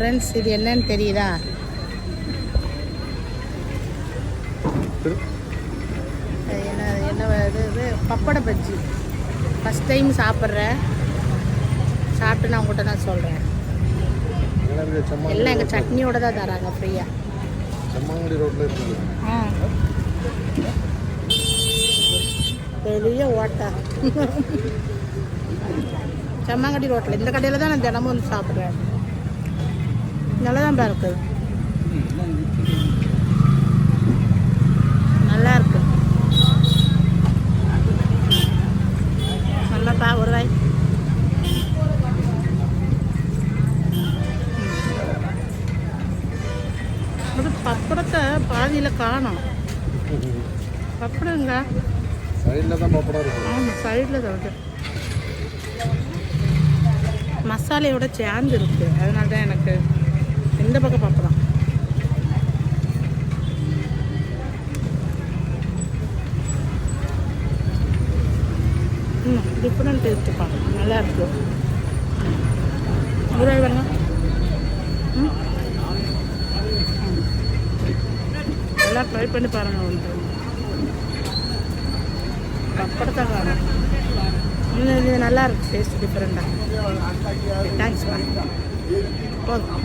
Friends, இது என்னன்னு தெரியுதா? என்ன இது பப்பட பஜ்ஜி. ஃபஸ்ட் டைம் சாப்பிட்றேன். சாப்பிட்டு நான் உங்கள்கிட்ட தான் சொல்கிறேன். எல்லாம் எங்கள் சட்னியோட தான் தராங்க ஃப்ரீயாக. செம்மாங்குடி ரோட்டில் இருக்குது. பெரிய ஓட்டை. செம்மாங்குடி ரோட்டில் இந்த கடையில் தான் நான் தினமும் வந்து சாப்பிட்றேன். நல்லா தான் இருக்குது. நல்லா இருக்கு. நல்லாப்பா ஒரு வாய். அது பப்படத்தை பாதியில் காணும். பப்படங்க சைடில் தான் பப்படம் இருக்கு. ஆமாம், சைடில் தான் வருது. மசாலையோட சேர்ந்து இருக்குது. அதனால தான் எனக்கு எந்த பக்கம் பப்படம். டிஃப்ரெண்ட் டேஸ்ட்டுப்பா. நல்லா இருக்கு. ஒரு வேணுங்க. எல்லாம் ட்ரை பண்ணி பாருங்கள். வந்து பப்படத்தை காணும். இது நல்லா இருக்கு. டேஸ்ட் டிஃப்ரெண்ட்டாக. தேங்க்ஸ்ப்பா. போதும்.